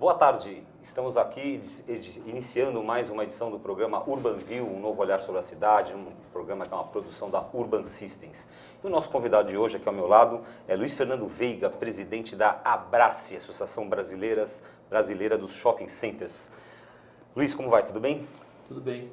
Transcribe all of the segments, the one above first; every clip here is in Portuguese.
Boa tarde, estamos aqui iniciando mais uma edição do programa Urban View, um novo olhar sobre a cidade, um programa que é uma produção da Urban Systems. E o nosso convidado de hoje aqui ao meu lado é Luiz Fernando Veiga, presidente da Abrace, Associação Brasileira dos Shopping Centers. Luiz, como vai? Tudo bem? Tudo bem.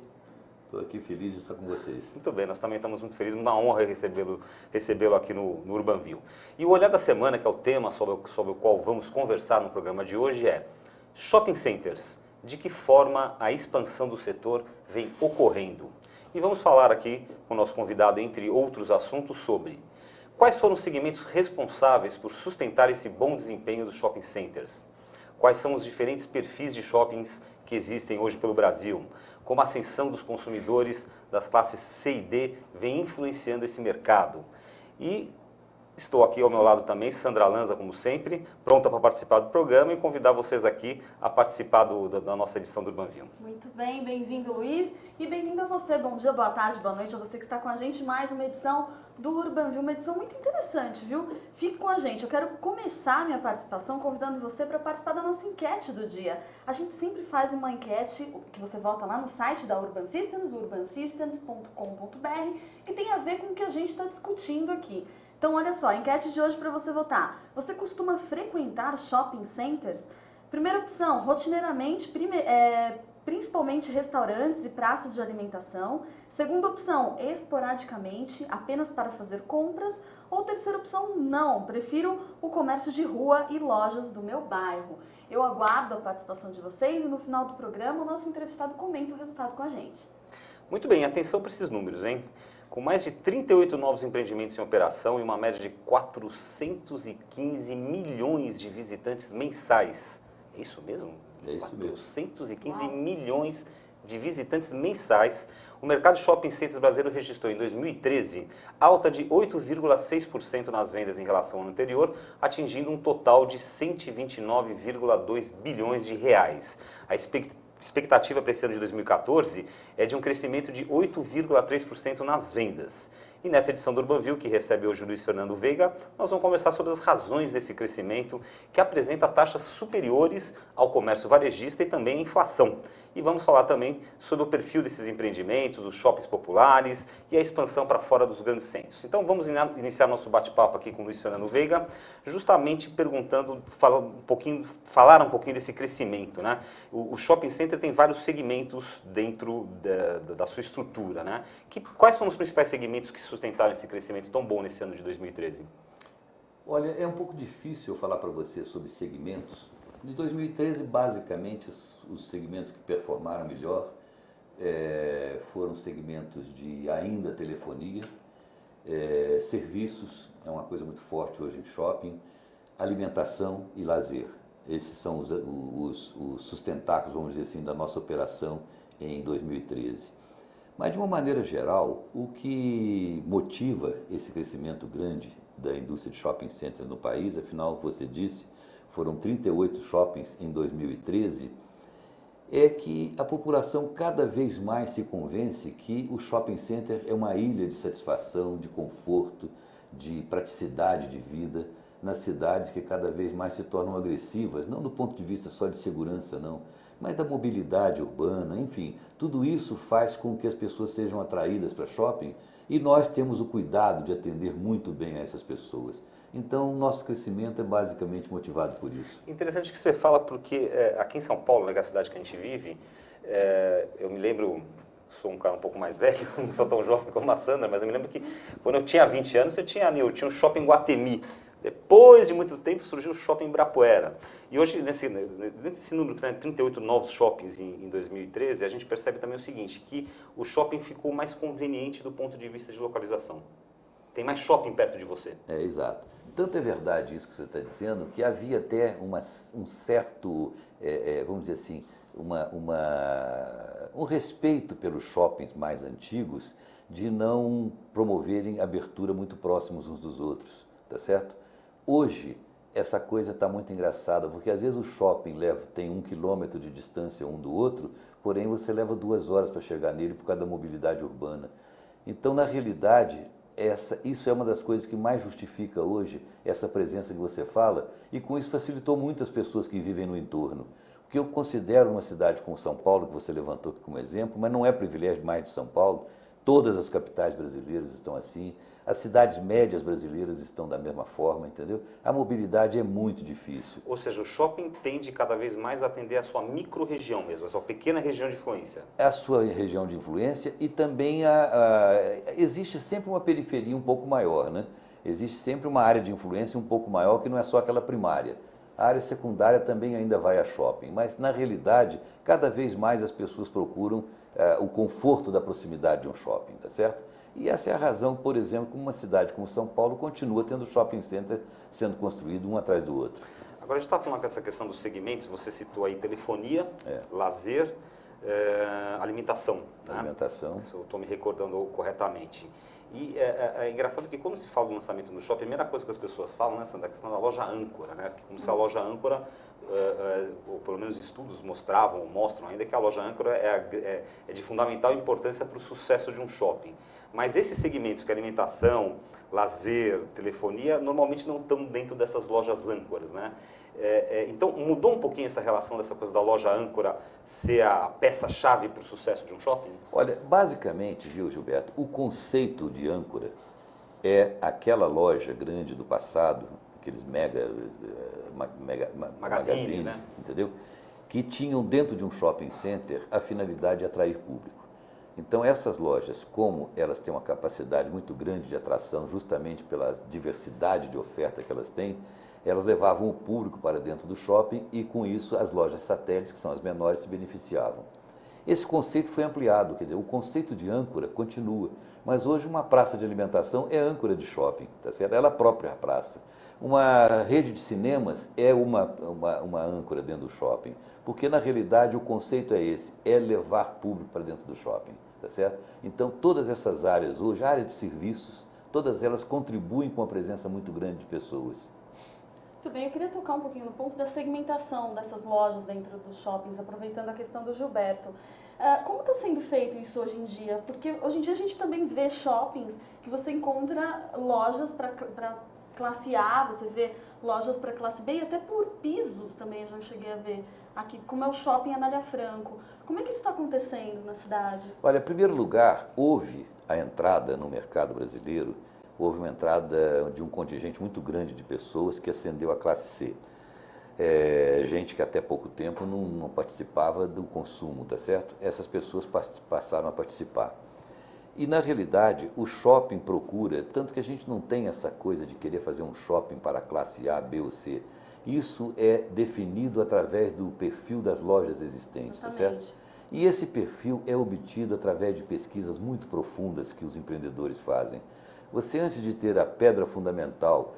Estou aqui feliz de estar com vocês. Muito bem, nós também estamos muito felizes, uma honra recebê-lo aqui no Urban View. E o olhar da semana, que é o tema sobre o qual vamos conversar no programa de hoje, é Shopping Centers, de que forma a expansão do setor vem ocorrendo. E vamos falar aqui com o nosso convidado, entre outros assuntos, sobre quais foram os segmentos responsáveis por sustentar esse bom desempenho dos shopping centers, quais são os diferentes perfis de shoppings que existem hoje pelo Brasil, como a ascensão dos consumidores das classes C e D vem influenciando esse mercado. E estou aqui ao meu lado também, Sandra Lanza, como sempre, pronta para participar do programa e convidar vocês aqui a participar da nossa edição do Urban View. Muito bem, bem-vindo, Luiz, e bem-vindo a você. Bom dia, boa tarde, boa noite a você que está com a gente. Mais uma edição do Urban View, uma edição muito interessante, viu? Fique com a gente. Eu quero começar minha participação convidando você para participar da nossa enquete do dia. A gente sempre faz uma enquete que você volta lá no site da Urban Systems, urbansystems.com.br, que tem a ver com o que a gente está discutindo aqui. Então, olha só, a enquete de hoje para você votar. Você costuma frequentar shopping centers? Primeira opção, rotineiramente, principalmente restaurantes e praças de alimentação. Segunda opção, esporadicamente, apenas para fazer compras. Ou terceira opção, não, prefiro o comércio de rua e lojas do meu bairro. Eu aguardo a participação de vocês e no final do programa o nosso entrevistado comenta o resultado com a gente. Muito bem, atenção para esses números, hein? Com mais de 38 novos empreendimentos em operação e uma média de 415 milhões de visitantes mensais. É isso mesmo? É isso mesmo. 415 milhões de visitantes mensais. O mercado de shopping centers brasileiro registrou em 2013 alta de 8,6% nas vendas em relação ao ano anterior, atingindo um total de 129,2 bilhões de reais. A expectativa para esse ano de 2014 é de um crescimento de 8,3% nas vendas. E nessa edição do Urban View, que recebe hoje o Luiz Fernando Veiga, nós vamos conversar sobre as razões desse crescimento, que apresenta taxas superiores ao comércio varejista e também à inflação. E vamos falar também sobre o perfil desses empreendimentos, dos shoppings populares e a expansão para fora dos grandes centros. Então vamos iniciar nosso bate-papo aqui com o Luiz Fernando Veiga, justamente perguntando, falar um pouquinho desse crescimento, né? O shopping center tem vários segmentos dentro da sua estrutura, né? Quais são os principais segmentos que sustentaram esse crescimento tão bom nesse ano de 2013? Olha, é um pouco difícil eu falar para você sobre segmentos. Em 2013, basicamente, os segmentos que performaram melhor foram segmentos de ainda telefonia, serviços, é uma coisa muito forte hoje em shopping, alimentação e lazer. Esses são os sustentáculos, vamos dizer assim, da nossa operação em 2013. Mas, de uma maneira geral, o que motiva esse crescimento grande da indústria de shopping center no país, afinal, como você disse, foram 38 shoppings em 2013, é que a população cada vez mais se convence que o shopping center é uma ilha de satisfação, de conforto, de praticidade de vida nas cidades que cada vez mais se tornam agressivas, não do ponto de vista só de segurança, não, mas da mobilidade urbana, enfim, tudo isso faz com que as pessoas sejam atraídas para shopping e nós temos o cuidado de atender muito bem a essas pessoas. Então, nosso crescimento é basicamente motivado por isso. Interessante que você fala, porque aqui em São Paulo, né, que é a cidade que a gente vive, eu me lembro, sou um cara um pouco mais velho, não sou tão jovem como a Sandra, mas eu me lembro que quando eu tinha 20 anos, eu tinha um shopping Guatemi. Depois de muito tempo surgiu o shopping Ibirapuera. E hoje, nesse número, né, 38 novos shoppings em 2013, a gente percebe também o seguinte, que o shopping ficou mais conveniente do ponto de vista de localização. Tem mais shopping perto de você. É, exato. Tanto é verdade isso que você está dizendo, que havia até um certo, vamos dizer assim, um respeito pelos shoppings mais antigos de não promoverem abertura muito próximos uns dos outros, tá certo? Hoje, essa coisa está muito engraçada, porque às vezes o shopping tem 1 quilômetro de distância um do outro, porém você leva 2 horas para chegar nele por causa da mobilidade urbana. Então, na realidade, isso é uma das coisas que mais justifica hoje essa presença que você fala, e com isso facilitou muito as pessoas que vivem no entorno. Porque eu considero uma cidade como São Paulo, que você levantou aqui como exemplo, mas não é privilégio mais de São Paulo, todas as capitais brasileiras estão assim, as cidades médias brasileiras estão da mesma forma, entendeu? A mobilidade é muito difícil. Ou seja, o shopping tende cada vez mais a atender a sua micro-região mesmo, a sua pequena região de influência. É a sua região de influência e também existe sempre uma periferia um pouco maior, né? Existe sempre uma área de influência um pouco maior que não é só aquela primária. A área secundária também ainda vai a shopping, mas na realidade, cada vez mais as pessoas procuram o conforto da proximidade de um shopping, tá certo? E essa é a razão, por exemplo, que uma cidade como São Paulo continua tendo shopping center sendo construído um atrás do outro. Agora a gente está falando com essa questão dos segmentos, você citou aí telefonia, lazer, alimentação. Alimentação. Né? Se eu estou me recordando corretamente. E é engraçado que quando se fala do lançamento do shopping, a primeira coisa que as pessoas falam, né, Sandra, é a questão da loja âncora, né? Como se a loja âncora, ou pelo menos estudos mostram ainda que a loja âncora é de fundamental importância para o sucesso de um shopping. Mas esses segmentos que é alimentação, lazer, telefonia, normalmente não estão dentro dessas lojas âncoras, né? Então, mudou um pouquinho essa relação dessa coisa da loja âncora ser a peça-chave para o sucesso de um shopping? Olha, basicamente, viu, Gilberto, o conceito de âncora é aquela loja grande do passado, aqueles magazines, né? Entendeu? Que tinham dentro de um shopping center a finalidade de atrair público. Então, essas lojas, como elas têm uma capacidade muito grande de atração, justamente pela diversidade de oferta que elas têm, elas levavam o público para dentro do shopping e, com isso, as lojas satélites, que são as menores, se beneficiavam. Esse conceito foi ampliado, quer dizer, o conceito de âncora continua, mas hoje uma praça de alimentação é âncora de shopping, tá certo? Ela própria é a praça. Uma rede de cinemas é uma âncora dentro do shopping, porque na realidade o conceito é esse, é levar público para dentro do shopping, tá certo? Então todas essas áreas hoje, áreas de serviços, todas elas contribuem com a presença muito grande de pessoas. Muito bem, eu queria tocar um pouquinho no ponto da segmentação dessas lojas dentro dos shoppings, aproveitando a questão do Gilberto. Como está sendo feito isso hoje em dia? Porque hoje em dia a gente também vê shoppings que você encontra lojas para classe A, você vê lojas para classe B e até por pisos também eu já cheguei a ver aqui, como é o shopping Anália Franco. Como é que isso está acontecendo na cidade? Olha, em primeiro lugar, houve a entrada no mercado brasileiro, houve uma entrada de um contingente muito grande de pessoas que ascendeu à classe C. Gente que até pouco tempo não participava do consumo, tá certo? Essas pessoas passaram a participar. E, na realidade, o shopping procura, tanto que a gente não tem essa coisa de querer fazer um shopping para a classe A, B ou C. Isso é definido através do perfil das lojas existentes, tá certo? E esse perfil é obtido através de pesquisas muito profundas que os empreendedores fazem. Você, antes de ter a pedra fundamental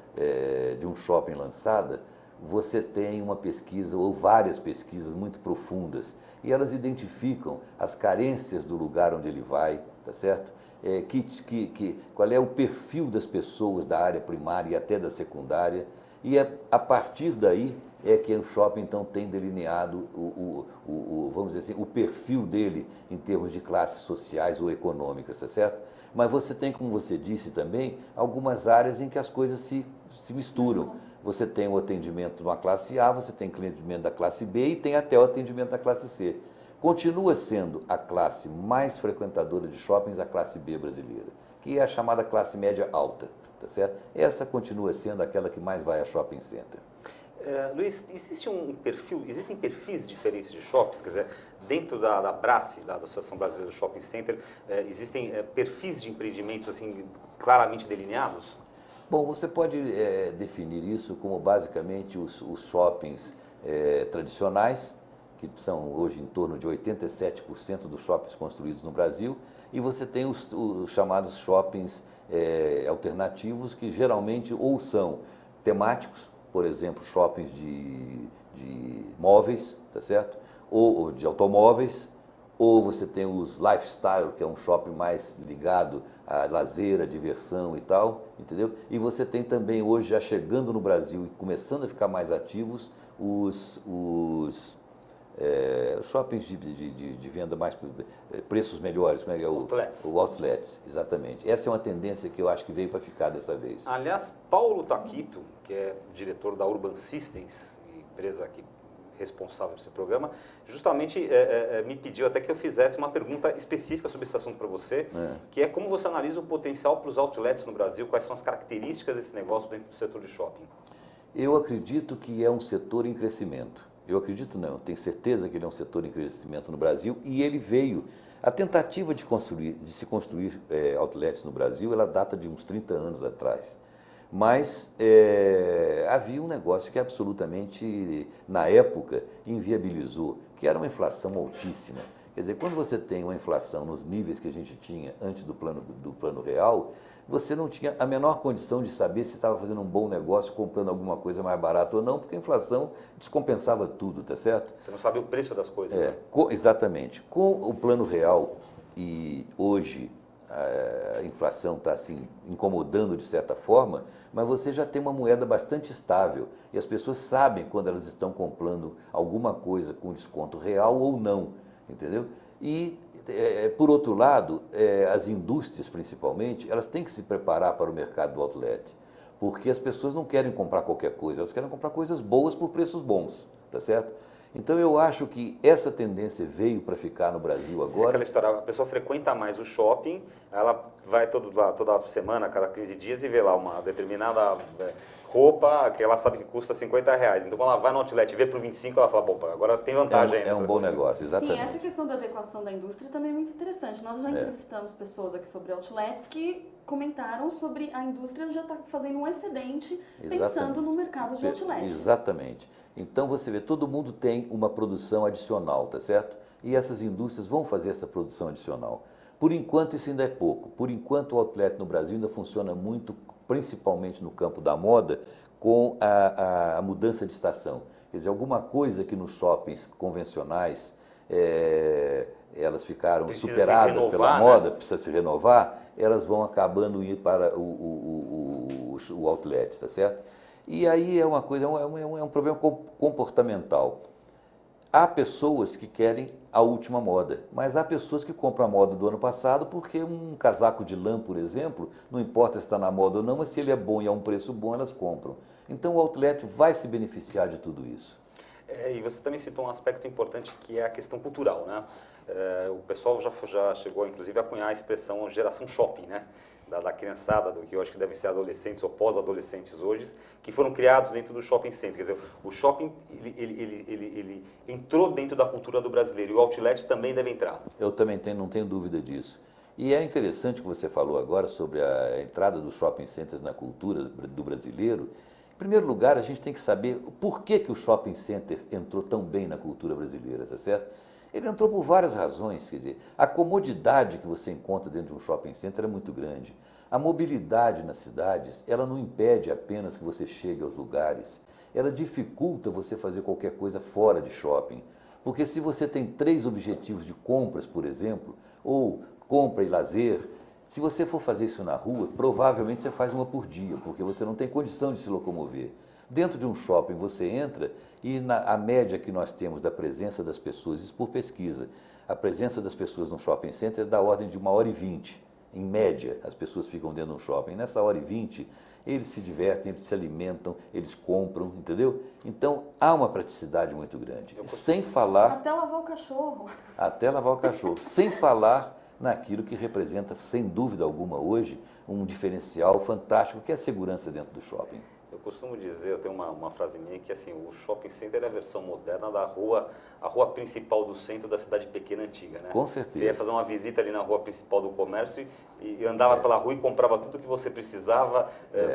de um shopping lançada, você tem uma pesquisa ou várias pesquisas muito profundas e elas identificam as carências do lugar onde ele vai, tá certo? Qual é o perfil das pessoas da área primária e até da secundária, e a partir daí é que o shopping então tem delineado vamos dizer assim, o perfil dele em termos de classes sociais ou econômicas, tá certo? Mas você tem, como você disse também, algumas áreas em que as coisas se misturam. Você tem o atendimento de uma classe A, você tem o atendimento da classe B e tem até o atendimento da classe C. Continua sendo a classe mais frequentadora de shoppings a classe B brasileira, que é a chamada classe média alta, tá certo? Essa continua sendo aquela que mais vai a shopping center. Luiz, existem perfis diferentes de shoppings? Quer dizer, dentro da BRACE, da Associação Brasileira do Shopping Center, existem perfis de empreendimentos assim, claramente delineados? Bom, você pode definir isso como basicamente os shoppings tradicionais, que são hoje em torno de 87% dos shoppings construídos no Brasil, e você tem os chamados shoppings alternativos, que geralmente ou são temáticos, por exemplo, shoppings de móveis, tá certo? Ou de automóveis, ou você tem os lifestyle, que é um shopping mais ligado a lazer, a diversão e tal, entendeu? E você tem também hoje, já chegando no Brasil e começando a ficar mais ativos, os shoppings de venda mais, preços melhores, como é que é? Outlets. O outlets, exatamente. Essa é uma tendência que eu acho que veio para ficar dessa vez. Aliás, Paulo Taquito, que é diretor da Urban Systems, empresa que responsável desse programa, justamente me pediu até que eu fizesse uma pergunta específica sobre esse assunto para você, que é como você analisa o potencial para os outlets no Brasil, quais são as características desse negócio dentro do setor de shopping? Eu acredito que é um setor em crescimento. Eu acredito não, tenho certeza que ele é um setor em crescimento no Brasil e ele veio. A tentativa de se construir outlets no Brasil, ela data de uns 30 anos atrás. Mas havia um negócio que absolutamente, na época, inviabilizou, que era uma inflação altíssima. Quer dizer, quando você tem uma inflação nos níveis que a gente tinha antes do plano real, você não tinha a menor condição de saber se estava fazendo um bom negócio, comprando alguma coisa mais barata ou não, porque a inflação descompensava tudo, tá certo? Você não sabia o preço das coisas. Né? Exatamente. Com o plano real e hoje a inflação está assim, incomodando de certa forma, mas você já tem uma moeda bastante estável e as pessoas sabem quando elas estão comprando alguma coisa com desconto real ou não, entendeu? E, por outro lado, as indústrias principalmente, elas têm que se preparar para o mercado do outlet, porque as pessoas não querem comprar qualquer coisa, elas querem comprar coisas boas por preços bons, tá certo? Então eu acho que essa tendência veio para ficar no Brasil agora. É aquela história, a pessoa frequenta mais o shopping, ela vai toda semana, cada 15 dias e vê lá uma determinada roupa que ela sabe que custa R$50. Então quando ela vai no outlet e vê por 25, ela fala, opa, agora tem vantagem. É um bom negócio, exatamente. Sim, essa questão da adequação da indústria também é muito interessante. Nós já entrevistamos pessoas aqui sobre outlets que comentaram sobre a indústria já está fazendo um excedente pensando no mercado de outlet. Exatamente. Então você vê, todo mundo tem uma produção adicional, tá certo? E essas indústrias vão fazer essa produção adicional. Por enquanto isso ainda é pouco. Por enquanto o outlet no Brasil ainda funciona muito, principalmente no campo da moda, com a mudança de estação. Quer dizer, alguma coisa que nos shoppings convencionais elas ficaram superadas pela moda, precisa se renovar, elas vão acabando ir para o outlet, tá certo? E aí é uma coisa, é um problema comportamental. Há pessoas que querem a última moda, mas há pessoas que compram a moda do ano passado porque um casaco de lã, por exemplo, não importa se está na moda ou não, mas se ele é bom e a um preço bom, elas compram. Então o outlet vai se beneficiar de tudo isso. E você também citou um aspecto importante que é a questão cultural, né? O pessoal já chegou, inclusive, a cunhar a expressão geração shopping, né? Da criançada, do que eu acho que devem ser adolescentes ou pós-adolescentes hoje, que foram criados dentro do shopping center. Quer dizer, o shopping, ele entrou dentro da cultura do brasileiro e o outlet também deve entrar. Eu também não tenho dúvida disso. E é interessante o que você falou agora sobre a entrada dos shopping centers na cultura do brasileiro. Em primeiro lugar, a gente tem que saber por que o shopping center entrou tão bem na cultura brasileira, tá certo? Ele entrou por várias razões, quer dizer, a comodidade que você encontra dentro de um shopping center é muito grande. A mobilidade nas cidades, ela não impede apenas que você chegue aos lugares, ela dificulta você fazer qualquer coisa fora de shopping. Porque se você tem 3 objetivos de compras, por exemplo, ou compra e lazer, se você for fazer isso na rua, provavelmente você faz uma por dia, porque você não tem condição de se locomover. Dentro de um shopping você entra e a média que nós temos da presença das pessoas, isso por pesquisa, a presença das pessoas no shopping center é da ordem de 1h20. Em média, as pessoas ficam dentro de um shopping. Nessa 1h20, eles se divertem, eles se alimentam, eles compram, entendeu? Então, há uma praticidade muito grande. Sem falar... Até lavar o cachorro. Até lavar o cachorro. Sem falar naquilo que representa, sem dúvida alguma, hoje, um diferencial fantástico, que é a segurança dentro do shopping. Eu costumo dizer, eu tenho uma frase minha que assim, o shopping center é a versão moderna da rua, a rua principal do centro da cidade pequena antiga, né? Com certeza. Você ia fazer uma visita ali na rua principal do comércio e andava pela rua e comprava tudo que você precisava,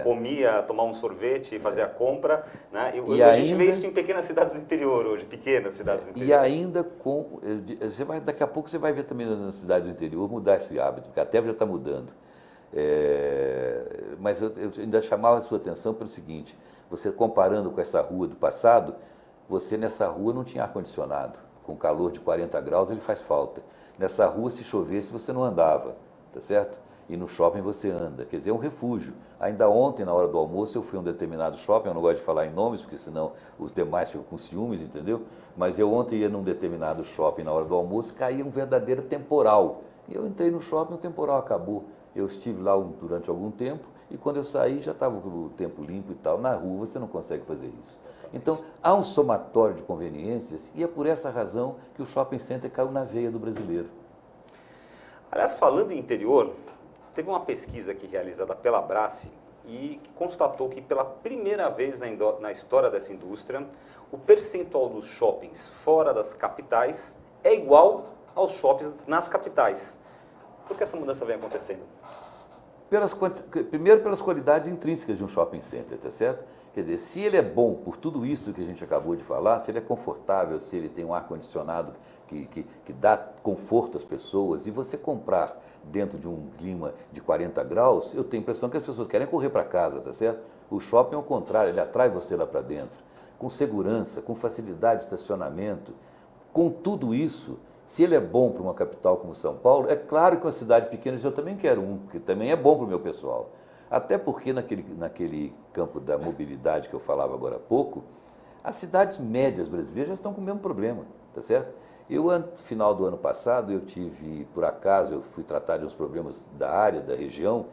comia, tomava um sorvete, fazia a compra, né? A gente vê isso em pequenas cidades do interior hoje, pequenas cidades do interior. E ainda daqui a pouco você vai ver também nas cidades do interior mudar esse hábito, porque até já está mudando. Mas eu ainda chamava a sua atenção pelo seguinte, você comparando com essa rua do passado, você nessa rua não tinha ar-condicionado, com calor de 40 graus ele faz falta. Nessa rua, se chovesse, você não andava, tá certo? e no shopping você anda. Quer dizer, é um refúgio. Ainda ontem, na hora do almoço, eu fui a um determinado shopping, eu não gosto de falar em nomes, porque senão os demais ficam com ciúmes, entendeu? Mas eu ontem ia num determinado shopping na hora do almoço, caía um verdadeiro temporal. E eu entrei no shopping, o temporal acabou. Eu estive lá durante algum tempo, e quando eu saí já estava o tempo limpo e tal. Na rua você não consegue fazer isso. Então, há um somatório de conveniências, e é por essa razão que o shopping center caiu na veia do brasileiro. Aliás, falando em interior, teve uma pesquisa aqui realizada pela Abrace e que constatou que pela primeira vez na história dessa indústria, o percentual dos shoppings fora das capitais é igual aos shoppings nas capitais. Por que essa mudança vem acontecendo? Primeiro pelas qualidades intrínsecas de um shopping center, tá certo? Quer dizer, se ele é bom por tudo isso que a gente acabou de falar, se ele é confortável, se ele tem um ar-condicionado que dá conforto às pessoas, e você comprar dentro de um clima de 40 graus, eu tenho a impressão que as pessoas querem correr para casa, tá certo? O shopping é o contrário, ele atrai você lá para dentro, com segurança, com facilidade de estacionamento. Com tudo isso, se ele é bom para uma capital como São Paulo, é claro que uma cidade pequena, eu também quero um, porque também é bom para o meu pessoal. Até porque naquele campo da mobilidade que eu falava agora há pouco, as cidades médias brasileiras já estão com o mesmo problema, tá certo? No final do ano passado, por acaso, eu fui tratar de uns problemas da área, da região,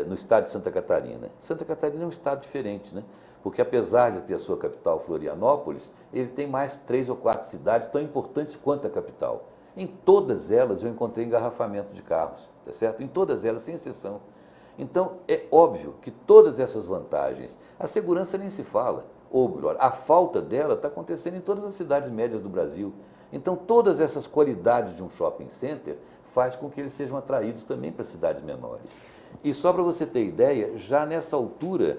no estado de Santa Catarina. Santa Catarina é um estado diferente, né? Porque apesar de ter a sua capital, Florianópolis, ele tem mais 3 ou 4 cidades tão importantes quanto a capital. Em todas elas eu encontrei engarrafamento de carros, tá certo? Em todas elas, sem exceção. Então, é óbvio que todas essas vantagens, a segurança nem se fala, ou melhor, a falta dela está acontecendo em todas as cidades médias do Brasil. Então, todas essas qualidades de um shopping center faz com que eles sejam atraídos também para cidades menores. E só para você ter ideia, já nessa altura,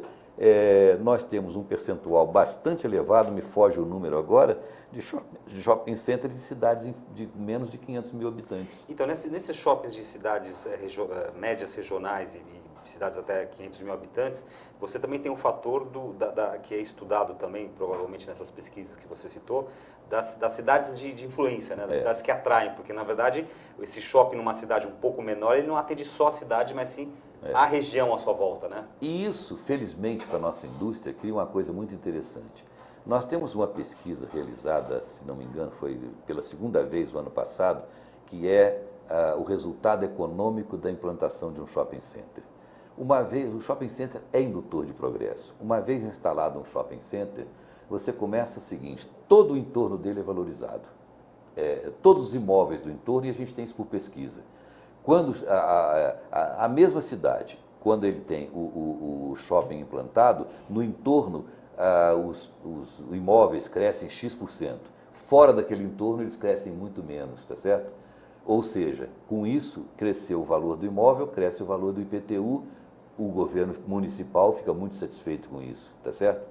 nós temos um percentual bastante elevado, me foge o número agora, de shopping centers de cidades de menos de 500 mil habitantes. Então, nesses shoppings de cidades médias regionais e cidades até 500 mil habitantes, você também tem um fator que é estudado também, provavelmente nessas pesquisas que você citou, das cidades de influência, né? Das cidades que atraem, porque na verdade esse shopping numa cidade um pouco menor, ele não atende só a cidade, mas sim a região à sua volta, né? E isso, felizmente, para a nossa indústria, cria uma coisa muito interessante. Nós temos uma pesquisa realizada, se não me engano, foi pela segunda vez no ano passado, que é o resultado econômico da implantação de um shopping center. Uma vez, o shopping center é indutor de progresso. Uma vez instalado um shopping center, você começa o seguinte, todo o entorno dele é valorizado. Todos os imóveis do entorno, e a gente tem isso por pesquisa. Quando a mesma cidade, quando ele tem o shopping implantado, no entorno os imóveis crescem X%. Fora daquele entorno, eles crescem muito menos, tá certo? Ou seja, com isso, cresceu o valor do imóvel, cresce o valor do IPTU, o governo municipal fica muito satisfeito com isso, tá certo?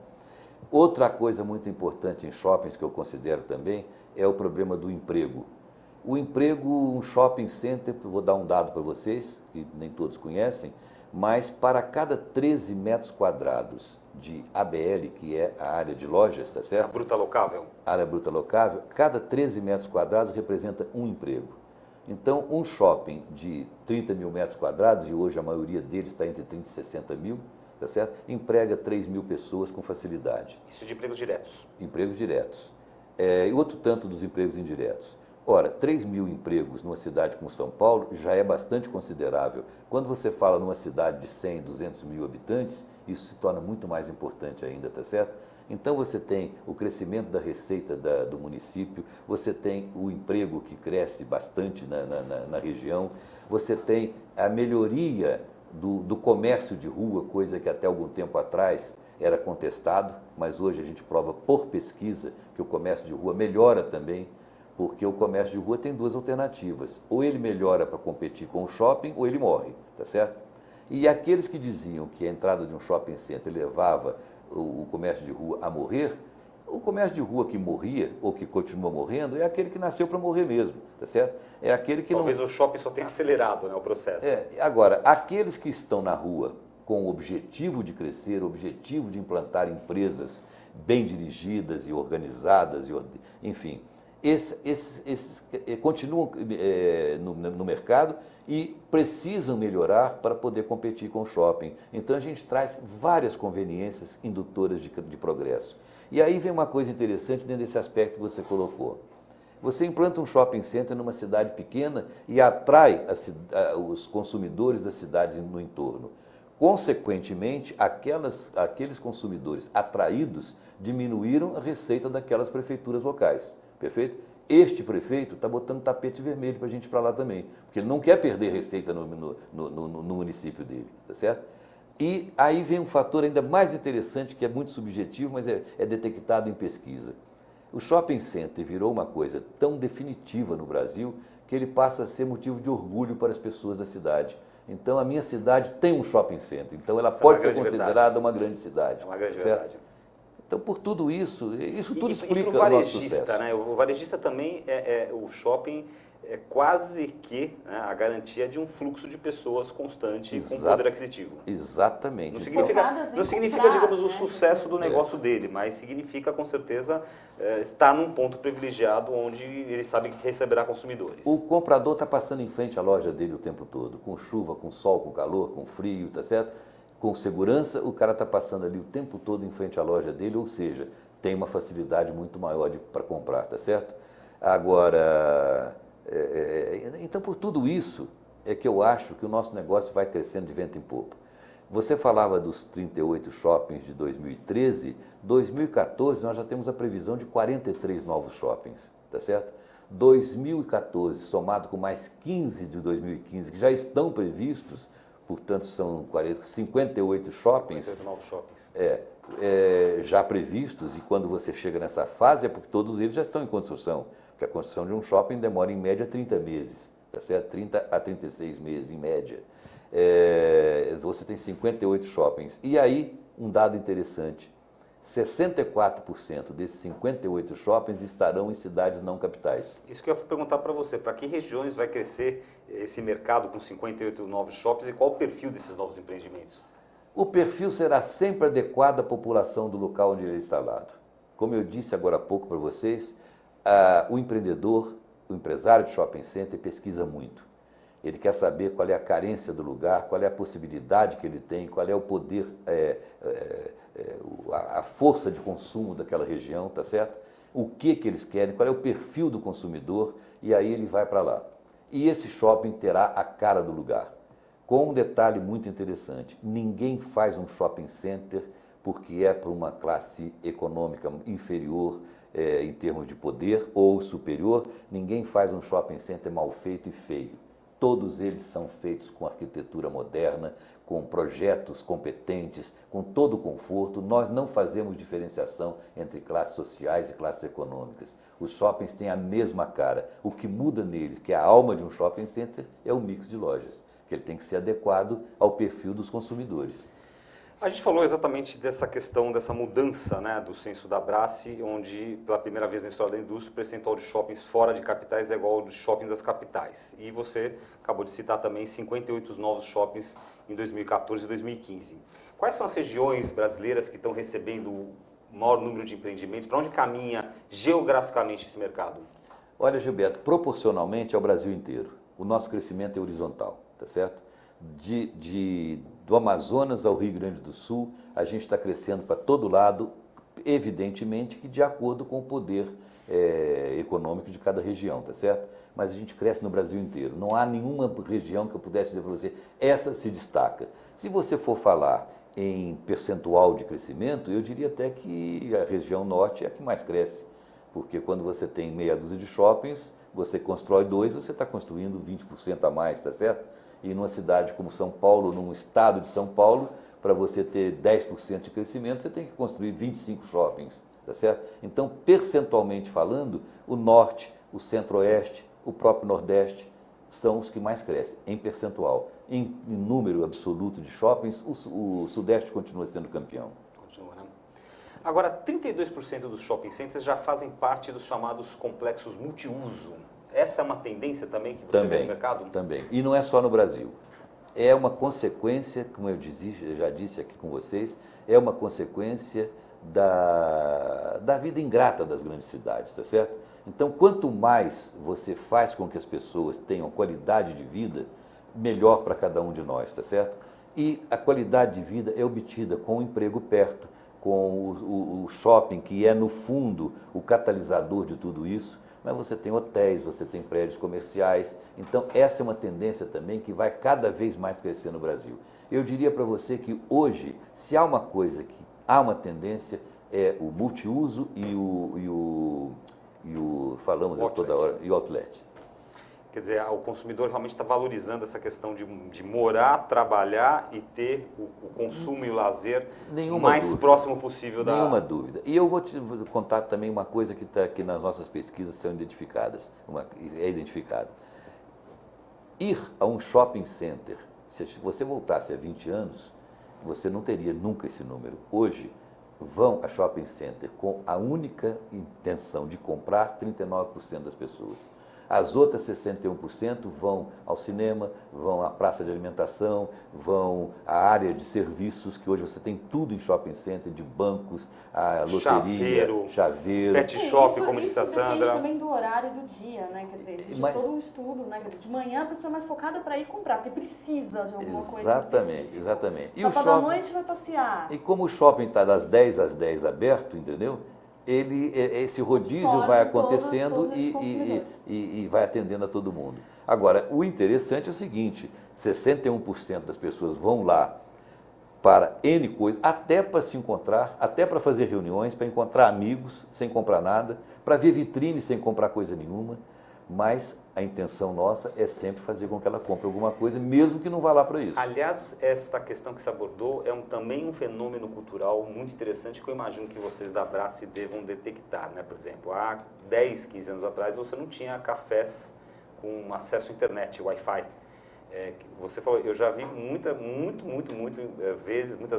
Outra coisa muito importante em shoppings que eu considero também é o problema do emprego. O emprego, um shopping center, vou dar um dado para vocês, que nem todos conhecem, mas para cada 13 metros quadrados de ABL, que é a área de lojas, tá certo? A bruta locável. Área bruta locável, cada 13 metros quadrados representa um emprego. Então, um shopping de 30 mil metros quadrados, e hoje a maioria deles está entre 30 e 60 mil, tá certo? Emprega 3 mil pessoas com facilidade. Isso de empregos diretos. Empregos diretos. E outro tanto dos empregos indiretos. Ora, 3 mil empregos numa cidade como São Paulo já é bastante considerável. Quando você fala numa cidade de 100, 200 mil habitantes, isso se torna muito mais importante ainda, tá certo? Então você tem o crescimento da receita do município, você tem o emprego que cresce bastante na região, você tem a melhoria do comércio de rua, coisa que até algum tempo atrás era contestado, mas hoje a gente prova por pesquisa que o comércio de rua melhora também, porque o comércio de rua tem duas alternativas. Ou ele melhora para competir com o shopping, ou ele morre, tá certo? E aqueles que diziam que a entrada de um shopping center levava o comércio de rua a morrer, o comércio de rua que morria, ou que continua morrendo, é aquele que nasceu para morrer mesmo, tá certo? É aquele que Talvez o shopping só tenha acelerado, né, o processo. Agora, aqueles que estão na rua com o objetivo de crescer, o objetivo de implantar empresas bem dirigidas e organizadas, enfim, esses continuam no mercado e precisam melhorar para poder competir com o shopping. Então a gente traz várias conveniências indutoras de progresso. E aí vem uma coisa interessante dentro desse aspecto que você colocou. Você implanta um shopping center numa cidade pequena e atrai os consumidores da cidade no entorno. Consequentemente, aqueles consumidores atraídos diminuíram a receita daquelas prefeituras locais. Perfeito? Este prefeito está botando tapete vermelho para a gente ir para lá também, porque ele não quer perder receita no município dele, tá certo? E aí vem um fator ainda mais interessante, que é muito subjetivo, mas é detectado em pesquisa. O shopping center virou uma coisa tão definitiva no Brasil que ele passa a ser motivo de orgulho para as pessoas da cidade. Então, a minha cidade tem um shopping center, então ela pode ser considerada uma grande cidade. É uma grande certo? verdade. Então, por tudo isso tudo explica o o nosso varejista, sucesso. né? O varejista também, o shopping é quase que, né, a garantia de um fluxo de pessoas constante com poder aquisitivo. Exatamente. Não Então, significa, comprar, digamos, o né, sucesso do negócio dele, mas significa, com certeza, estar num ponto privilegiado onde ele sabe que receberá consumidores. o comprador está passando em frente à loja dele o tempo todo, com chuva, com sol, com calor, com frio, tá certo? Com segurança, o cara está passando ali o tempo todo em frente à loja dele, ou seja, tem uma facilidade muito maior para comprar, tá certo? Agora, então por tudo isso é que eu acho que o nosso negócio vai crescendo de vento em popa. Você falava dos 38 shoppings de 2013, 2014 nós já temos a previsão de 43 novos shoppings, tá certo? 2014, somado com mais 15 de 2015, que já estão previstos, portanto são 58 shoppings. 58 novos shoppings. Já previstos, e quando você chega nessa fase é porque todos eles já estão em construção, porque a construção de um shopping demora em média 30 meses, tá certo? 30 a 36 meses em média. Você tem 58 shoppings. E aí, um dado interessante, 64% desses 58 shoppings estarão em cidades não capitais. Isso que eu ia perguntar para você, para que regiões vai crescer esse mercado com 58 novos shoppings e qual o perfil desses novos empreendimentos? O perfil será sempre adequado à população do local onde ele é instalado. Como eu disse agora há pouco para vocês, o empreendedor, o empresário de shopping center pesquisa muito. Ele quer saber qual é a carência do lugar, qual é a possibilidade que ele tem, qual é o poder, a força de consumo daquela região, tá certo? O que eles querem, qual é o perfil do consumidor, e aí ele vai para lá. E esse shopping terá a cara do lugar. Com um detalhe muito interessante, ninguém faz um shopping center porque é para uma classe econômica inferior em termos de poder ou superior, ninguém faz um shopping center mal feito e feio. Todos eles são feitos com arquitetura moderna, com projetos competentes, com todo o conforto. Nós não fazemos diferenciação entre classes sociais e classes econômicas. Os shoppings têm a mesma cara. O que muda neles, que é a alma de um shopping center, é o mix de lojas, que ele tem que ser adequado ao perfil dos consumidores. A gente falou exatamente dessa questão, dessa mudança, né, do censo da Brasce, onde, pela primeira vez na história da indústria, o percentual de shoppings fora de capitais é igual ao dos shoppings das capitais. E você acabou de citar também 58 novos shoppings em 2014 e 2015. Quais são as regiões brasileiras que estão recebendo o maior número de empreendimentos? Para onde caminha geograficamente esse mercado? Olha, Gilberto, proporcionalmente ao Brasil inteiro. O nosso crescimento é horizontal, tá certo? Do Amazonas ao Rio Grande do Sul, a gente está crescendo para todo lado, evidentemente que de acordo com o poder econômico de cada região, tá certo? Mas a gente cresce no Brasil inteiro. Não há nenhuma região que eu pudesse dizer para você, essa se destaca. Se você for falar em percentual de crescimento, eu diria até que a região norte é a que mais cresce, porque quando você tem meia dúzia de shoppings, você constrói 2, você está construindo 20% a mais, tá certo? E numa cidade como São Paulo, num estado de São Paulo, para você ter 10% de crescimento, você tem que construir 25 shoppings, tá certo? Então, percentualmente falando, o norte, o centro-oeste, o próprio nordeste são os que mais crescem, em percentual. Em número absoluto de shoppings, o sudeste continua sendo campeão. Continua, né? Agora, 32% dos shopping centers já fazem parte dos chamados complexos multiuso. Essa é uma tendência também que você vê no mercado? Também. E não é só no Brasil. É uma consequência, como eu já disse aqui com vocês, é uma consequência da da vida ingrata das grandes cidades, tá certo? Então, quanto mais você faz com que as pessoas tenham qualidade de vida, melhor para cada um de nós, tá certo? E a qualidade de vida é obtida com o emprego perto, com o shopping, que é, no fundo, o catalisador de tudo isso, mas você tem hotéis, você tem prédios comerciais. Então, essa é uma tendência também que vai cada vez mais crescer no Brasil. Eu diria para você que hoje, se há uma coisa que há uma tendência, é o multiuso e o falamos toda hora, e o outlet. Quer dizer, o consumidor realmente está valorizando essa questão de morar, trabalhar e ter o consumo e o lazer mais próximo possível da... Nenhuma dúvida. E eu vou te contar também uma coisa que está aqui nas nossas pesquisas, são identificadas, é identificado. Ir a um shopping center, se você voltasse a 20 anos, você não teria nunca esse número. Hoje, vão a shopping center com a única intenção de comprar 39% das pessoas. As outras 61% vão ao cinema, vão à praça de alimentação, vão à área de serviços, que hoje você tem tudo em shopping center, de bancos, a loteria, chaveiro. Pet shop, como disse a Sandra. Depende também do horário do dia, né? Quer dizer, existe todo um estudo, né? Quer dizer, de manhã a pessoa é mais focada para ir comprar, porque precisa de alguma coisa específica. Exatamente. E sábado à noite vai passear. E como o shopping está das 10 às 10 aberto, entendeu? Esse rodízio vai acontecendo e vai atendendo a todo mundo. Agora, o interessante é o seguinte, 61% das pessoas vão lá para N coisas, até para se encontrar, até para fazer reuniões, para encontrar amigos sem comprar nada, para ver vitrine sem comprar coisa nenhuma, mas a intenção nossa é sempre fazer com que ela compre alguma coisa, mesmo que não vá lá para isso. Aliás, esta questão que se abordou é também um fenômeno cultural muito interessante que eu imagino que vocês da Brassi devam detectar, né? Por exemplo, há 10, 15 anos atrás você não tinha cafés com acesso à internet, Wi-Fi. Você falou, eu já vi muitas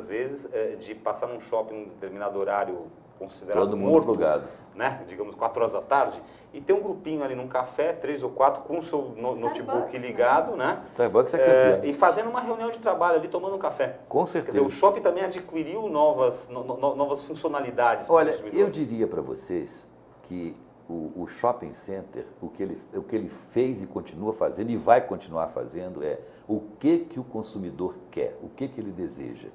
vezes de passar num shopping em um determinado horário considerado todo mundo morto, plugado, né? Digamos 4 horas da tarde, e ter um grupinho ali num café, 3 ou 4, com o seu notebook ligado, né? Starbucks é campeão. E fazendo uma reunião de trabalho ali, tomando um café. Com certeza. Quer dizer, o shopping também adquiriu novas funcionalidades para o consumidor. Olha, eu diria para vocês que o shopping center, o que ele fez e continua fazendo e vai continuar fazendo é o que o consumidor quer, o que ele deseja.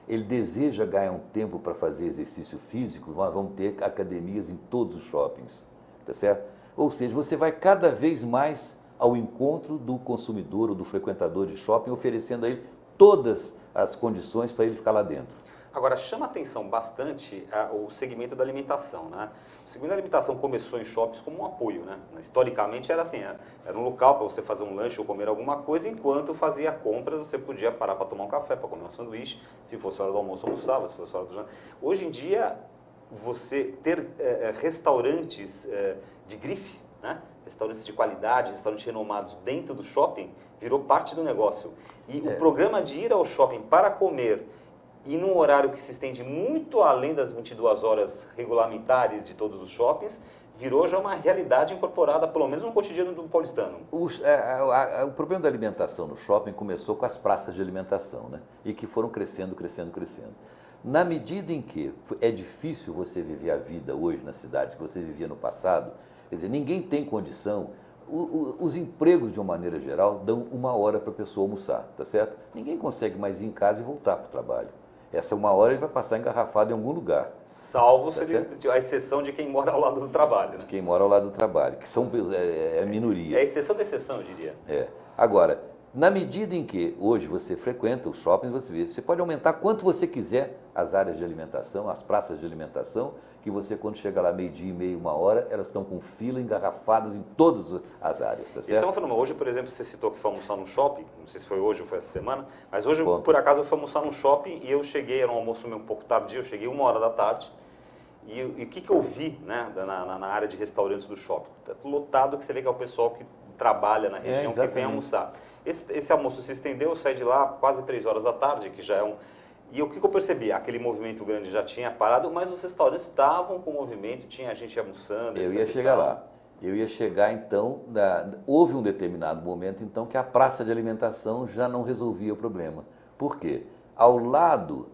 Ele deseja ganhar um tempo para fazer exercício físico, nós vamos ter academias em todos os shoppings, tá certo? Ou seja, você vai cada vez mais ao encontro do consumidor ou do frequentador de shopping, oferecendo a ele todas as condições para ele ficar lá dentro. Agora, chama atenção bastante o segmento da alimentação, né? O segmento da alimentação começou em shoppings como um apoio, né? Historicamente era assim, era um local para você fazer um lanche ou comer alguma coisa, enquanto fazia compras, você podia parar para tomar um café, para comer um sanduíche, se fosse hora do almoço, almoçava, se fosse hora do jantar. Hoje em dia, você ter restaurantes de grife, né? Restaurantes de qualidade, restaurantes renomados dentro do shopping, virou parte do negócio. E o programa de ir ao shopping para comer e num horário que se estende muito além das 22 horas regulamentares de todos os shoppings, virou já uma realidade incorporada, pelo menos no cotidiano do paulistano. O problema da alimentação no shopping começou com as praças de alimentação, né? E que foram crescendo. Na medida em que é difícil você viver a vida hoje nas cidades que você vivia no passado, quer dizer, ninguém tem condição. Os empregos, de uma maneira geral, dão 1 hora para a pessoa almoçar, tá certo? Ninguém consegue mais ir em casa e voltar para o trabalho. Essa 1 hora ele vai passar engarrafado em algum lugar. Salvo a exceção de quem mora ao lado do trabalho. Né? De quem mora ao lado do trabalho, que são a minoria. É a exceção da exceção, eu diria. Agora, na medida em que hoje você frequenta os shoppings, você pode aumentar quanto você quiser as áreas de alimentação, as praças de alimentação, que você, quando chega lá meio-dia e meia, 1 hora, elas estão com fila engarrafadas em todas as áreas, tá certo? Isso é um fenômeno. Hoje, por exemplo, você citou que foi almoçar num shopping, não sei se foi hoje ou foi essa semana, mas hoje, por acaso, eu fui almoçar num shopping e eu cheguei, era um almoço meio um pouco tardio, eu cheguei 1 hora da tarde, e o que eu vi, né, na área de restaurantes do shopping? Tá lotado, que você vê que é o pessoal que trabalha na região, que vem almoçar. Esse almoço se estendeu, eu saí de lá quase 3 horas da tarde, que já é um... E o que eu percebi? Aquele movimento grande já tinha parado, mas os restaurantes estavam com movimento, tinha gente almoçando. Eu ia chegar lá. Eu ia chegar, então, houve um determinado momento, então, que a praça de alimentação já não resolvia o problema. Por quê? Ao lado,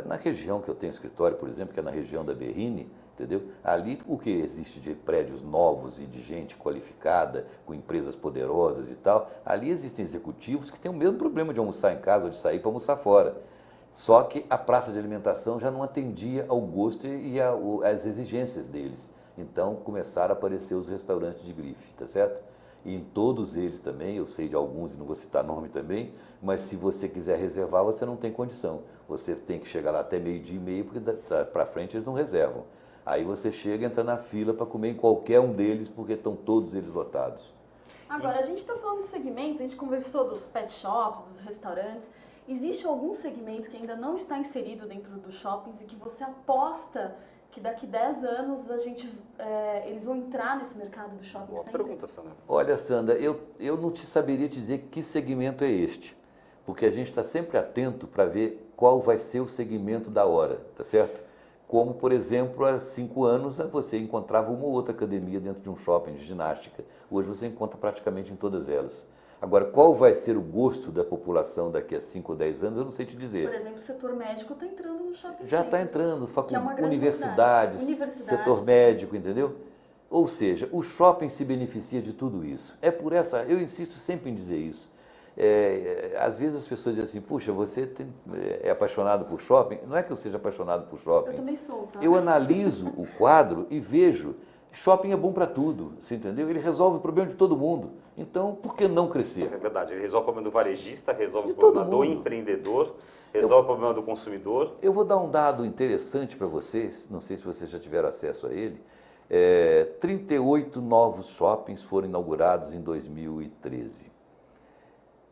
na região que eu tenho escritório, por exemplo, que é na região da Berrini, entendeu? Ali o que existe de prédios novos e de gente qualificada, com empresas poderosas e tal, ali existem executivos que têm o mesmo problema de almoçar em casa ou de sair para almoçar fora. Só que a praça de alimentação já não atendia ao gosto e às exigências deles. Então começaram a aparecer os restaurantes de grife, tá certo? E em todos eles também, eu sei de alguns e não vou citar nome também, mas se você quiser reservar, você não tem condição. Você tem que chegar lá até meio-dia e meio, porque para frente eles não reservam. Aí você chega e entra na fila para comer em qualquer um deles, porque estão todos eles lotados. Agora, a gente está falando de segmentos, a gente conversou dos pet shops, dos restaurantes. Existe algum segmento que ainda não está inserido dentro dos shoppings e que você aposta que daqui 10 anos eles vão entrar nesse mercado do shopping Boa center? pergunta, Sandra. Olha, Sandra, eu não te saberia dizer que segmento é este, porque a gente está sempre atento para ver qual vai ser o segmento da hora, tá certo? Como, por exemplo, há 5 anos você encontrava uma ou outra academia dentro de um shopping de ginástica. Hoje você encontra praticamente em todas elas. Agora, qual vai ser o gosto da população daqui a 5 ou 10 anos, eu não sei te dizer. Por exemplo, o setor médico está entrando no shopping Já está center. entrando, Que é uma grande universidades, novidade. setor médico, entendeu? Ou seja, o shopping se beneficia de tudo isso. Eu insisto sempre em dizer isso. Às vezes as pessoas dizem assim, puxa, você é apaixonado por shopping? Não é que eu seja apaixonado por shopping. Eu também sou, tá? Eu analiso o quadro e vejo, shopping é bom para tudo, você entendeu? Ele resolve o problema de todo mundo. Então, por que não crescer? É verdade, ele resolve o problema do varejista, resolve De o problema todo do mundo. empreendedor, resolve o problema do consumidor. Eu vou dar um dado interessante para vocês, não sei se vocês já tiveram acesso a ele. 38 novos shoppings foram inaugurados em 2013.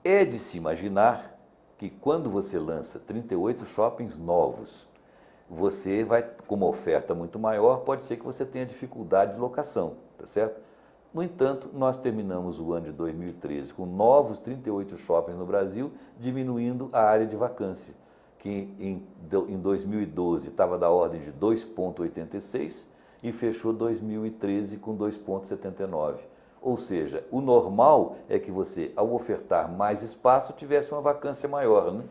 É de se imaginar que quando você lança 38 shoppings novos, você vai, com uma oferta muito maior, pode ser que você tenha dificuldade de locação, tá certo? No entanto, nós terminamos o ano de 2013 com novos 38 shoppings no Brasil, diminuindo a área de vacância, que em 2012 estava da ordem de 2,86 e fechou 2013 com 2,79. Ou seja, o normal é que você, ao ofertar mais espaço, tivesse uma vacância maior, né?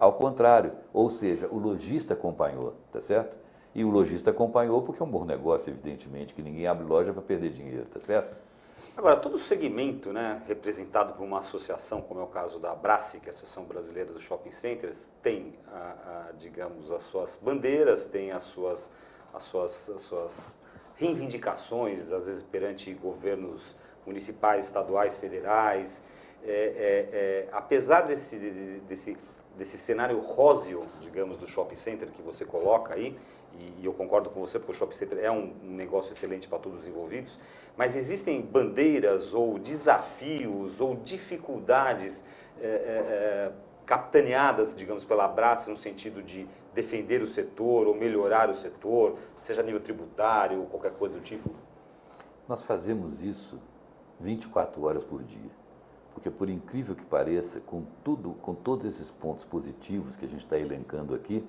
Ao contrário, ou seja, o lojista acompanhou, tá certo? E o lojista acompanhou porque é um bom negócio, evidentemente, que ninguém abre loja para perder dinheiro, tá certo? Agora, todo segmento, né, representado por uma associação, como é o caso da Abrace, que é a Associação Brasileira dos Shopping Centers, tem, digamos, as suas bandeiras, tem as suas reivindicações, às vezes perante governos municipais, estaduais, federais. Apesar desse cenário róseo, digamos, do shopping center que você coloca aí, e eu concordo com você, porque o shopping center é um negócio excelente para todos os envolvidos, mas existem bandeiras ou desafios ou dificuldades capitaneadas, digamos, pela Abrace no sentido de defender o setor ou melhorar o setor, seja a nível tributário ou qualquer coisa do tipo? Nós fazemos isso 24 horas por dia. Porque, por incrível que pareça, com todos esses pontos positivos que a gente está elencando aqui,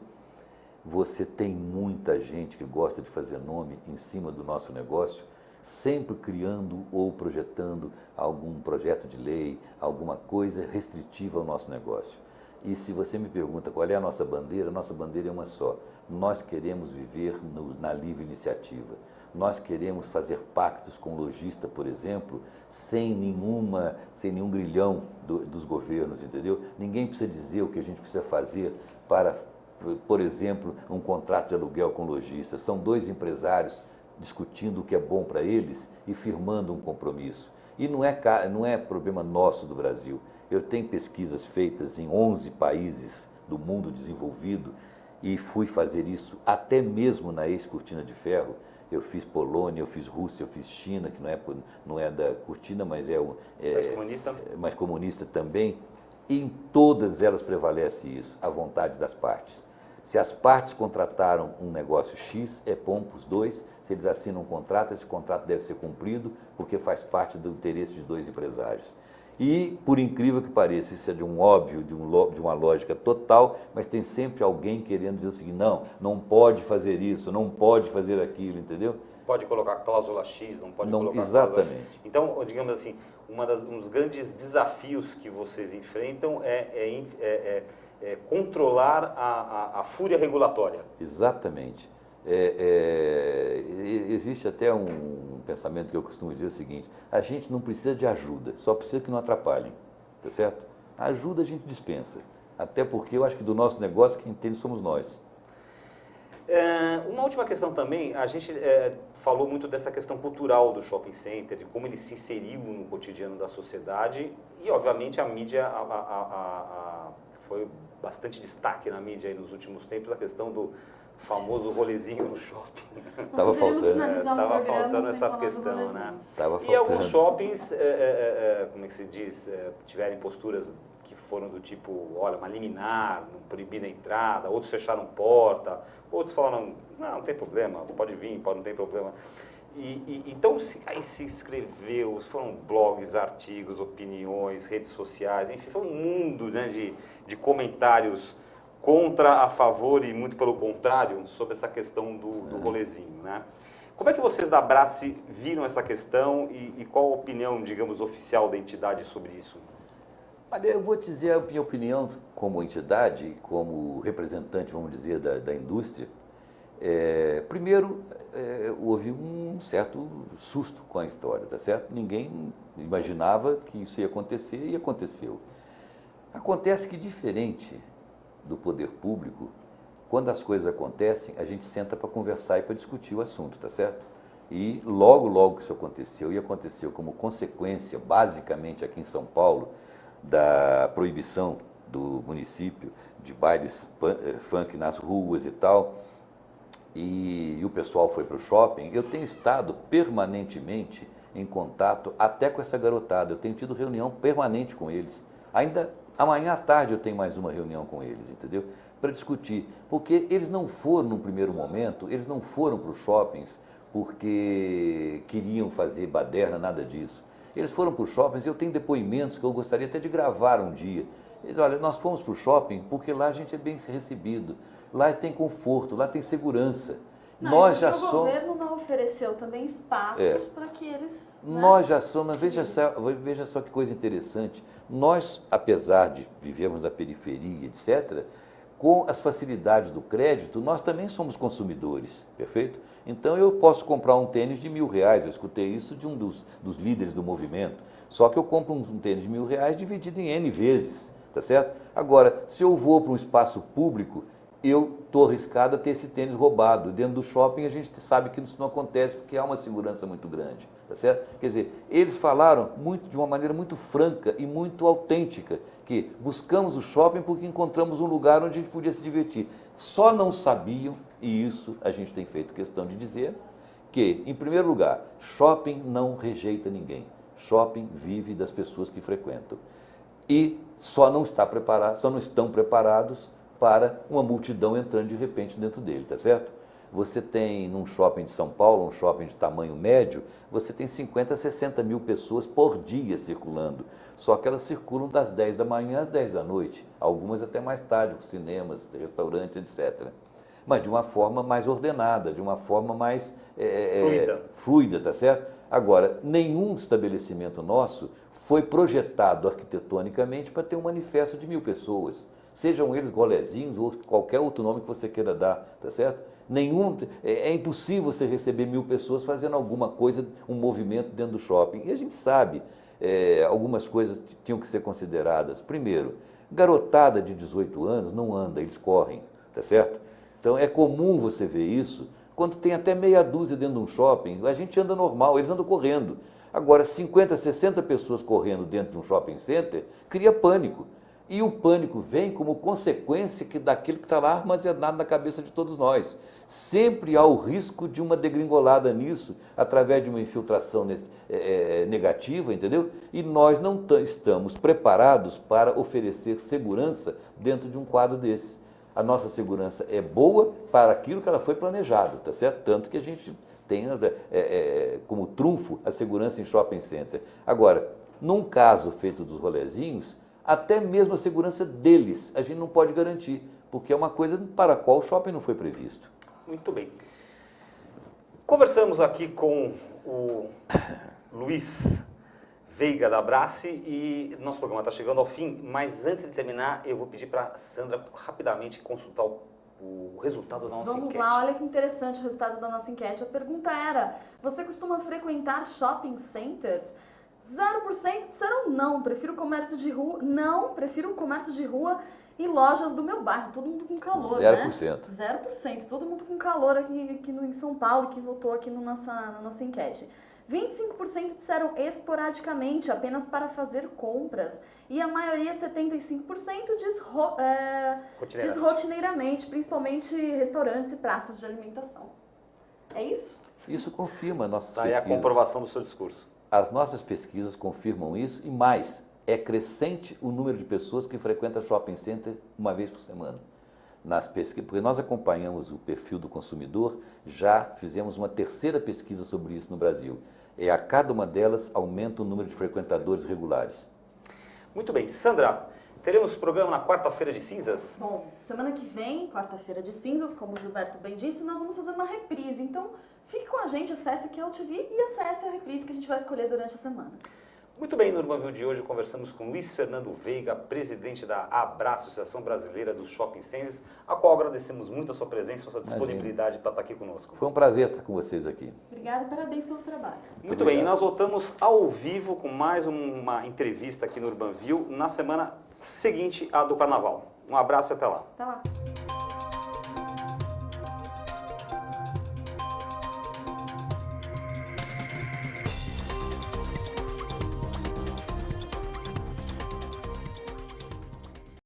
você tem muita gente que gosta de fazer nome em cima do nosso negócio, sempre criando ou projetando algum projeto de lei, alguma coisa restritiva ao nosso negócio. E se você me pergunta qual é a nossa bandeira é uma só. Nós queremos viver na livre iniciativa. Nós queremos fazer pactos com o lojista, por exemplo, sem nenhum grilhão dos governos, entendeu? Ninguém precisa dizer o que a gente precisa fazer para, por exemplo, um contrato de aluguel com o lojista. São 2 empresários discutindo o que é bom para eles e firmando um compromisso. E não é problema nosso do Brasil. Eu tenho pesquisas feitas em 11 países do mundo desenvolvido e fui fazer isso até mesmo na ex-cortina de ferro. Eu fiz Polônia, eu fiz Rússia, eu fiz China, que não é da cortina, mas mais comunista também. E em todas elas prevalece isso, a vontade das partes. Se as partes contrataram um negócio X, é bom para os 2. Se eles assinam um contrato, esse contrato deve ser cumprido, porque faz parte do interesse de 2 empresários. E, por incrível que pareça, isso é de um óbvio, de uma lógica total, mas tem sempre alguém querendo dizer o seguinte, não pode fazer isso, não pode fazer aquilo, entendeu? Pode colocar cláusula X, não pode colocar exatamente. cláusula... Então, digamos assim, um dos grandes desafios que vocês enfrentam é controlar a fúria regulatória. Exatamente. Existe até um pensamento que eu costumo dizer o seguinte: a gente não precisa de ajuda, só precisa que não atrapalhem, tá certo? A ajuda a gente dispensa, até porque eu acho que do nosso negócio quem entende somos nós. Uma última questão também, a gente falou muito dessa questão cultural do shopping center, de como ele se inseriu no cotidiano da sociedade e, obviamente, a mídia foi bastante destaque na mídia aí nos últimos tempos, a questão do famoso rolezinho no shopping. Estava faltando. Estava faltando essa questão, né? Tava E alguns faltando. shoppings, como é que se diz, tiveram posturas que foram do tipo, olha, uma liminar, não proibir a entrada, outros fecharam porta, outros falaram, não tem problema, pode vir, não tem problema. Então, aí se escreveu, foram blogs, artigos, opiniões, redes sociais, enfim, foi um mundo, né, de comentários contra, a favor e muito pelo contrário sobre essa questão do rolezinho, né? Como é que vocês da Brassi viram essa questão e qual a opinião, digamos, oficial da entidade sobre isso? Olha, eu vou dizer a minha opinião como entidade, como representante, vamos dizer, da indústria. Primeiro, houve um certo susto com a história, tá certo? Ninguém imaginava que isso ia acontecer e aconteceu. Acontece que, diferente do poder público, quando as coisas acontecem, a gente senta para conversar e para discutir o assunto, tá certo? E logo que isso aconteceu, e aconteceu como consequência, basicamente aqui em São Paulo, da proibição do município de bailes funk nas ruas e tal, e o pessoal foi para o shopping, eu tenho estado permanentemente em contato até com essa garotada, eu tenho tido reunião permanente com eles. Ainda amanhã à tarde eu tenho mais uma reunião com eles, entendeu? Para discutir, porque eles não foram, num primeiro momento, eles não foram para os shoppings porque queriam fazer baderna, nada disso. Eles foram para os shoppings e eu tenho depoimentos que eu gostaria até de gravar um dia. Eles, olha, nós fomos para o shopping porque lá a gente é bem recebido, lá tem conforto, lá tem segurança. Não, nós já o somos... governo não ofereceu também espaços para que eles... Nós já somos, veja só que coisa interessante, nós, apesar de vivermos na periferia, etc., com as facilidades do crédito, nós também somos consumidores, perfeito? Então eu posso comprar um tênis de R$1.000, eu escutei isso de um dos líderes do movimento, só que eu compro um tênis de R$1.000 dividido em N vezes, tá certo? Agora, se eu vou para um espaço público, eu estou arriscado a ter esse tênis roubado. Dentro do shopping a gente sabe que isso não acontece porque há uma segurança muito grande, tá certo? Quer dizer, eles falaram de uma maneira muito franca e muito autêntica que buscamos o shopping porque encontramos um lugar onde a gente podia se divertir. Só não sabiam, e isso a gente tem feito questão de dizer, que, em primeiro lugar, shopping não rejeita ninguém. Shopping vive das pessoas que frequentam. E só não estão preparados para uma multidão entrando de repente dentro dele, tá certo? Você tem, num shopping de São Paulo, um shopping de tamanho médio, você tem 50 a 60 mil pessoas por dia circulando. Só que elas circulam das 10 da manhã às 10 da noite, algumas até mais tarde, com cinemas, restaurantes, etc. Mas de uma forma mais ordenada, de uma forma mais fluida, tá certo? Agora, nenhum estabelecimento nosso foi projetado arquitetonicamente para ter um manifesto de 1.000 pessoas. Sejam eles golezinhos ou qualquer outro nome que você queira dar, tá certo? É impossível você receber 1.000 pessoas fazendo alguma coisa, um movimento dentro do shopping. E a gente sabe, algumas coisas tinham que ser consideradas. Primeiro, garotada de 18 anos não anda, eles correm, tá certo? Então é comum você ver isso, quando tem até meia dúzia dentro de um shopping, a gente anda normal, eles andam correndo. Agora, 50, 60 pessoas correndo dentro de um shopping center, cria pânico. E o pânico vem como consequência daquilo que está lá armazenado na cabeça de todos nós. Sempre há o risco de uma degringolada nisso, através de uma infiltração negativa, entendeu? E nós não estamos preparados para oferecer segurança dentro de um quadro desse. A nossa segurança é boa para aquilo que ela foi planejado, tá certo? Tanto que a gente tem como trunfo a segurança em shopping center. Agora, num caso feito dos rolezinhos, até mesmo a segurança deles a gente não pode garantir, porque é uma coisa para a qual o shopping não foi previsto. Muito bem. Conversamos aqui com o Luiz Veiga da Brassi e nosso programa está chegando ao fim, mas antes de terminar eu vou pedir para a Sandra rapidamente consultar o o resultado da nossa Vamos enquete. lá, olha que interessante o resultado da nossa enquete. A pergunta era: você costuma frequentar shopping centers? 0% disseram não, prefiro comércio de rua. Não, prefiro comércio de rua e lojas do meu bairro. Todo mundo com calor, 0%. né? 0%. Todo mundo com calor aqui em São Paulo, que votou aqui na nossa enquete. 25% disseram esporadicamente, apenas para fazer compras. E a maioria, 75%, diz rotineiramente, principalmente restaurantes e praças de alimentação. É isso? Isso confirma nossas Tá aí a pesquisas. comprovação do seu discurso. As nossas pesquisas confirmam isso e mais, é crescente o número de pessoas que frequentam shopping center uma vez por semana. Nas pesquisas, porque nós acompanhamos o perfil do consumidor, já fizemos uma terceira pesquisa sobre isso no Brasil. A cada uma delas aumenta o número de frequentadores regulares. Muito bem, Sandra, teremos programa na quarta-feira de cinzas? Bom, semana que vem, quarta-feira de cinzas, como o Gilberto bem disse, nós vamos fazer uma reprise. Então, fique com a gente, acesse aqui a UTV e acesse a reprise que a gente vai escolher durante a semana. Muito bem, no Urbanville de hoje conversamos com Luiz Fernando Veiga, presidente da Abraço, Associação Brasileira dos Shopping Centers, a qual agradecemos muito a sua presença, a sua disponibilidade para estar aqui conosco. Foi um prazer estar com vocês aqui. Obrigada e parabéns pelo trabalho. Muito bem, e nós voltamos ao vivo com mais uma entrevista aqui no Urbanville na semana seguinte à do Carnaval. Um abraço e até lá. Até lá.